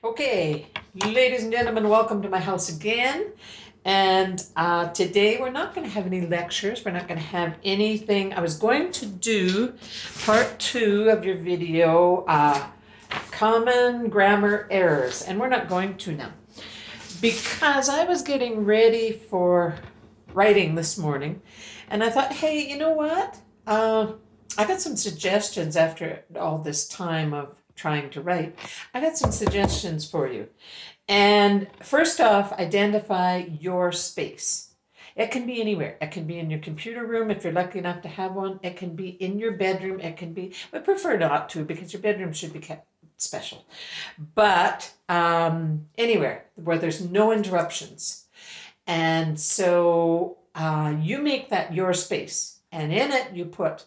Okay, ladies and gentlemen, welcome to my house again. And today we're not going to have any lectures. We're not going to have anything. I was going to do part 2 of your video, common grammar errors, and we're not going to now because I was getting ready for writing this morning, and I thought, hey, you know what? I got some suggestions after all this time of trying to write. I got some suggestions for you. And first off, identify your space. It can be anywhere. It can be in your computer room if you're lucky enough to have one. It can be in your bedroom. It can be, we prefer not to because your bedroom should be kept special. But anywhere where there's no interruptions. And so you make that your space. And in it you put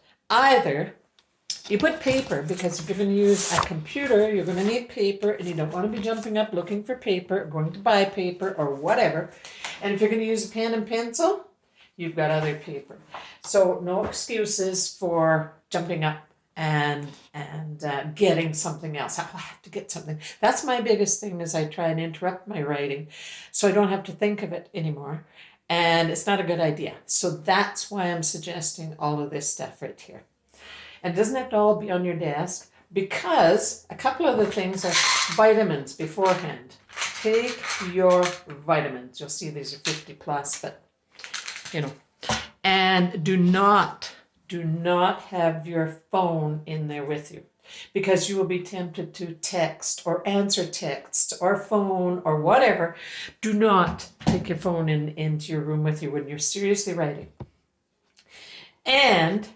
paper, because if you're going to use a computer, you're going to need paper, and you don't want to be jumping up looking for paper, or going to buy paper, or whatever. And if you're going to use a pen and pencil, you've got other paper. So no excuses for jumping up and getting something else. I'll have to get something. That's my biggest thing, is I try and interrupt my writing so I don't have to think of it anymore. And it's not a good idea. So that's why I'm suggesting all of this stuff right here. And it doesn't have to all be on your desk, because a couple of the things are vitamins beforehand. Take your vitamins. You'll see these are 50 plus, but you know. And do not have your phone in there with you, because you will be tempted to text or answer texts or phone or whatever. Do not take your phone into your room with you when you're seriously writing. And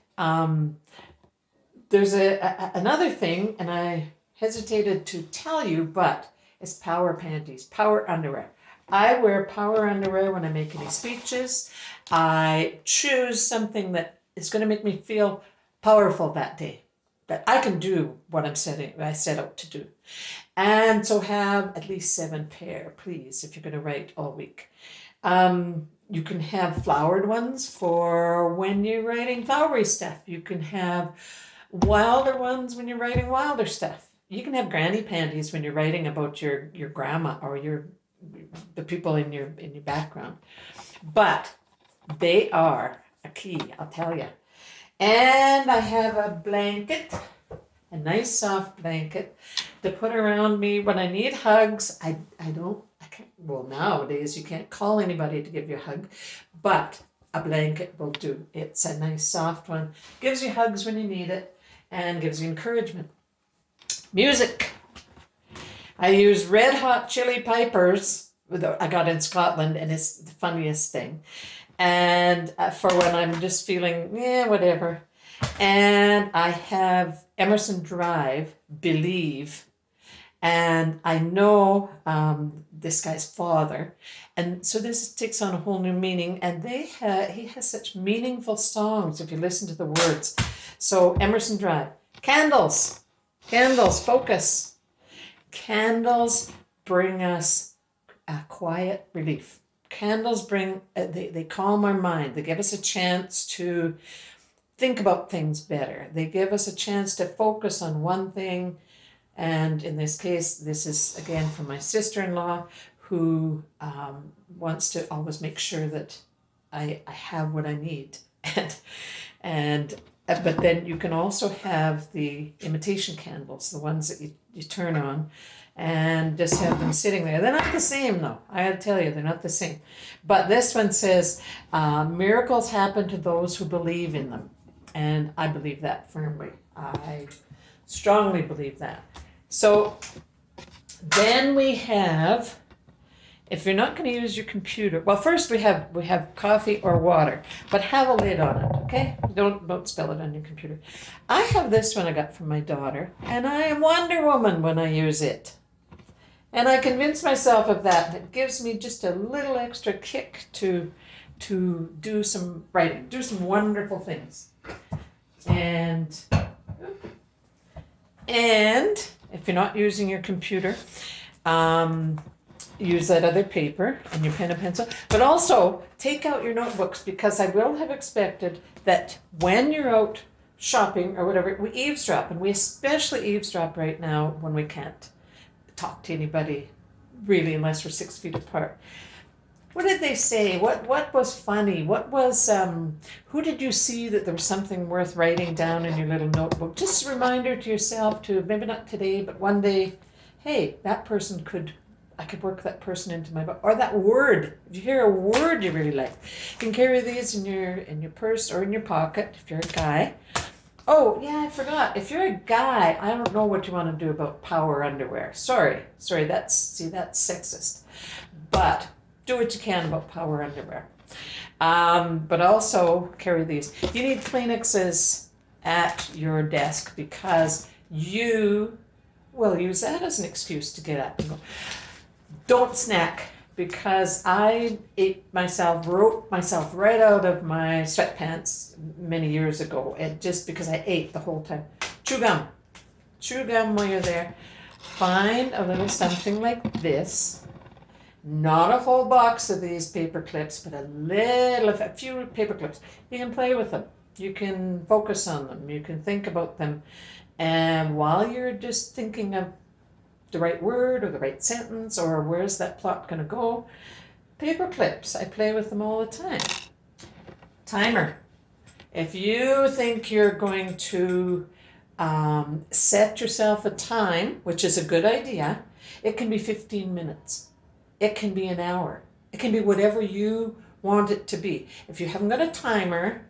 there's another thing, and I hesitated to tell you, but it's power panties, power underwear. I wear power underwear when I make any speeches. I choose something that is going to make me feel powerful that day, that I can do what I set out to do. And so have at least 7 pair, please, if you're going to write all week. You can have flowered ones for when you're writing flowery stuff. You can have wilder ones when you're writing wilder stuff. You can have granny panties when you're writing about your grandma or the people in your background. But they are a key, I'll tell you. And I have a blanket, a nice soft blanket to put around me when I need hugs. I can't, well, nowadays you can't call anybody to give you a hug, but a blanket will do. It's a nice soft one, gives you hugs when you need it, and gives you encouragement. Music. I use Red Hot Chili Peppers, I got in Scotland, and it's the funniest thing. And for when I'm just feeling, whatever. And I have Emerson Drive, Believe. And I know this guy's father. And so this takes on a whole new meaning. And he has such meaningful songs if you listen to the words. So Emerson Drive. Candles, focus. Candles bring us a quiet relief. Candles bring, they calm our mind. They give us a chance to think about things better. They give us a chance to focus on one thing. And in this case, this is again from my sister-in-law, who wants to always make sure that I have what I need. But then you can also have the imitation candles, the ones that you turn on and just have them sitting there. They're not the same, though. I gotta tell you, they're not the same. But this one says, miracles happen to those who believe in them. And I believe that firmly. I strongly believe that. So then we have, if you're not going to use your computer, well, first we have coffee or water, but have a lid on it, okay? Don't spill it on your computer. I have this one I got from my daughter, and I am Wonder Woman when I use it. And I convince myself of that. It gives me just a little extra kick to do some writing, do some wonderful things. And if you're not using your computer, use that other paper and your pen and pencil. But also take out your notebooks, because I will have expected that when you're out shopping or whatever, we eavesdrop, and we especially eavesdrop right now when we can't. talk to anybody really unless we're 6 feet apart. What did they say? What was funny? What was who did you see that there was something worth writing down in your little notebook? Just a reminder to yourself to maybe not today, but one day, hey, that person I could work that person into my book. Or that word. If you hear a word you really like, you can carry these in your purse or in your pocket if you're a guy. Oh, yeah, I forgot. If you're a guy, I don't know what you want to do about power underwear. Sorry, that's sexist. But do what you can about power underwear. But also carry these. You need Kleenexes at your desk because you will use that as an excuse to get up and go. Don't snack, because I wrote myself right out of my sweatpants many years ago, and just because I ate the whole time. Chew gum while you're there. Find a little something like this. Not a whole box of these paper clips, but a few paper clips. You can play with them. You can focus on them. You can think about them. And while you're just thinking of the right word or the right sentence or where's that plot going to go, paper clips, I play with them all the time. Timer. If you think you're going to set yourself a time, which is a good idea, it can be 15 minutes. It can be an hour. It can be whatever you want it to be. If you haven't got a timer,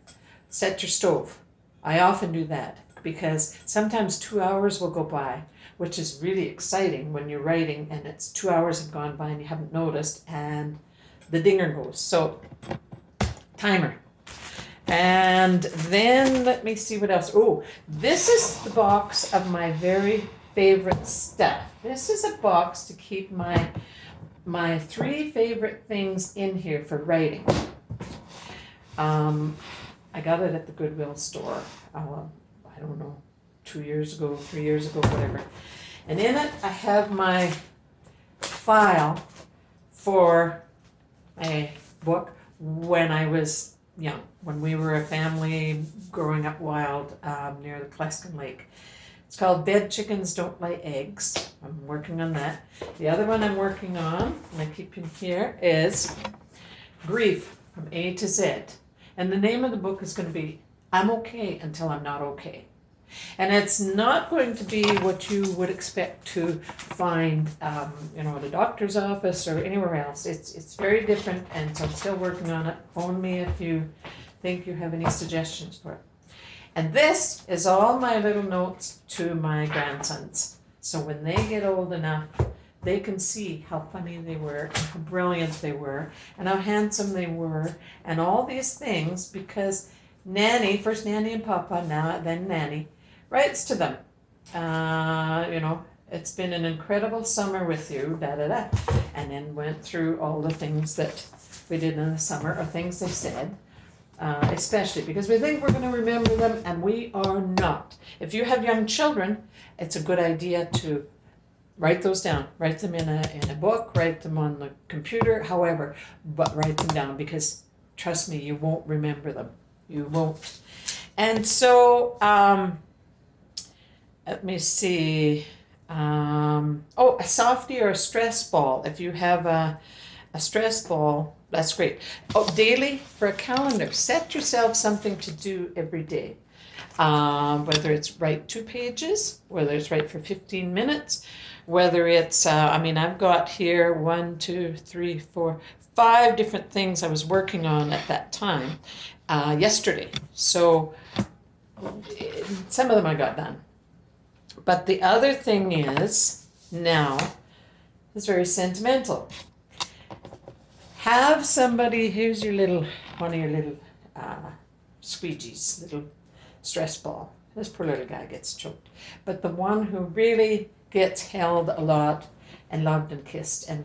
set your stove. I often do that because sometimes 2 hours will go by, which is really exciting when you're writing and it's 2 hours have gone by and you haven't noticed and the dinger goes. So, timer. And then let me see what else. Oh, this is the box of my very favorite stuff. This is a box to keep my 3 favorite things in here for writing. I got it at the Goodwill store. I don't know, 2 years ago, 3 years ago, whatever. And in it, I have my file for a book when I was young, when we were a family growing up wild near the Pleskin Lake. It's called Bed Chickens Don't Lay Eggs. I'm working on that. The other one I'm working on, and I keep in here, is Grief from A to Z. And the name of the book is going to be I'm Okay Until I'm Not Okay. And it's not going to be what you would expect to find, at a doctor's office or anywhere else. It's very different, and so I'm still working on it. Phone me if you think you have any suggestions for it. And this is all my little notes to my grandsons. So when they get old enough, they can see how funny they were and how brilliant they were and how handsome they were and all these things, because Nanny, first Nanny and Papa, then Nanny, writes to them. It's been an incredible summer with you, and then went through all the things that we did in the summer, or things they said, especially because we think we're going to remember them, and we are not. If you have young children, it's a good idea to write those down. Write them in a book, write them on the computer, however, but write them down, because trust me, you won't remember them. You won't. And so, let me see. A softie or a stress ball. If you have a stress ball, that's great. Oh, daily for a calendar. Set yourself something to do every day. Whether it's write 2 pages, whether it's write for 15 minutes, whether it's, I've got here 1, 2, 3, 4, 5 different things I was working on at that time yesterday. So some of them I got done. But the other thing is, now, it's very sentimental. Have somebody, here's one of your little squeegees, little stress ball. This poor little guy gets choked. But the one who really gets held a lot and loved and kissed and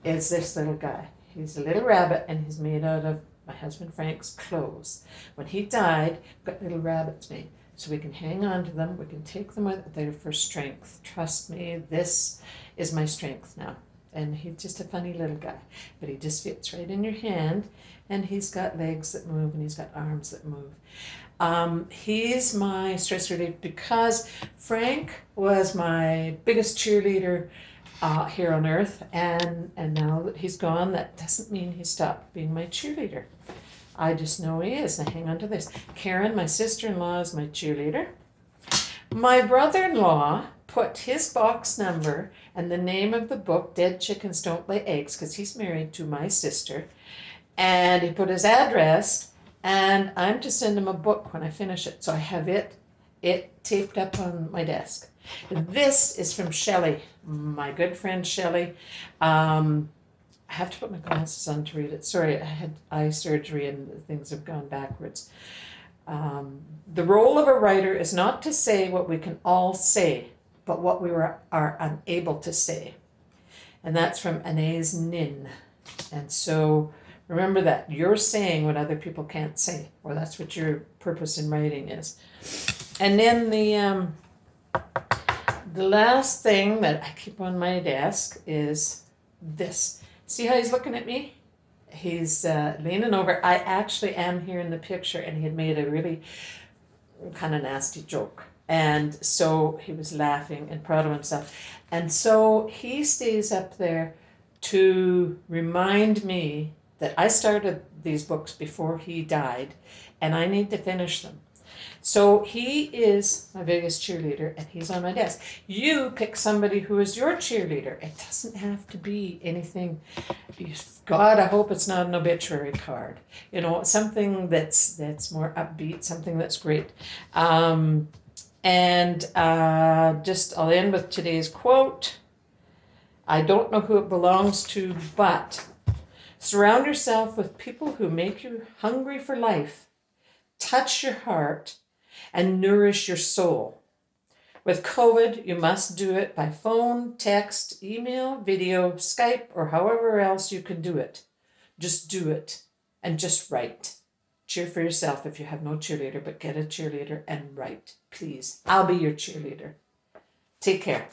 is this little guy. He's a little rabbit, and he's made out of my husband Frank's clothes. When he died, got little rabbits made. So we can hang on to them, we can take them with there for strength. Trust me, this is my strength now. And he's just a funny little guy, but he just fits right in your hand, and he's got legs that move, and he's got arms that move. He's my stress relief because Frank was my biggest cheerleader here on earth, and now that he's gone, that doesn't mean he stopped being my cheerleader. I just know he is. I hang on to this. Karen, my sister-in-law, is my cheerleader. My brother-in-law put his box number and the name of the book, Dead Chickens Don't Lay Eggs, because he's married to my sister, and he put his address, and I'm to send him a book when I finish it. So I have it taped up on my desk. This is from Shelley, my good friend Shelley. I have to put my glasses on to read it. Sorry, I had eye surgery and things have gone backwards. The role of a writer is not to say what we can all say, but what we are unable to say. And that's from Anais Nin. And so remember that you're saying what other people can't say, or that's what your purpose in writing is. And then the last thing that I keep on my desk is this. See how he's looking at me? He's leaning over. I actually am here in the picture, and he had made a really kind of nasty joke. And so he was laughing and proud of himself. And so he stays up there to remind me that I started these books before he died, and I need to finish them. So he is my biggest cheerleader, and he's on my desk. You pick somebody who is your cheerleader. It doesn't have to be anything. God, I hope it's not an obituary card. You know, something that's more upbeat, something that's great. I'll end with today's quote. I don't know who it belongs to, but surround yourself with people who make you hungry for life, touch your heart, and nourish your soul. With COVID, you must do it by phone, text, email, video, Skype, or however else you can do it. Just do it and just write. Cheer for yourself if you have no cheerleader, but get a cheerleader and write, please. I'll be your cheerleader. Take care.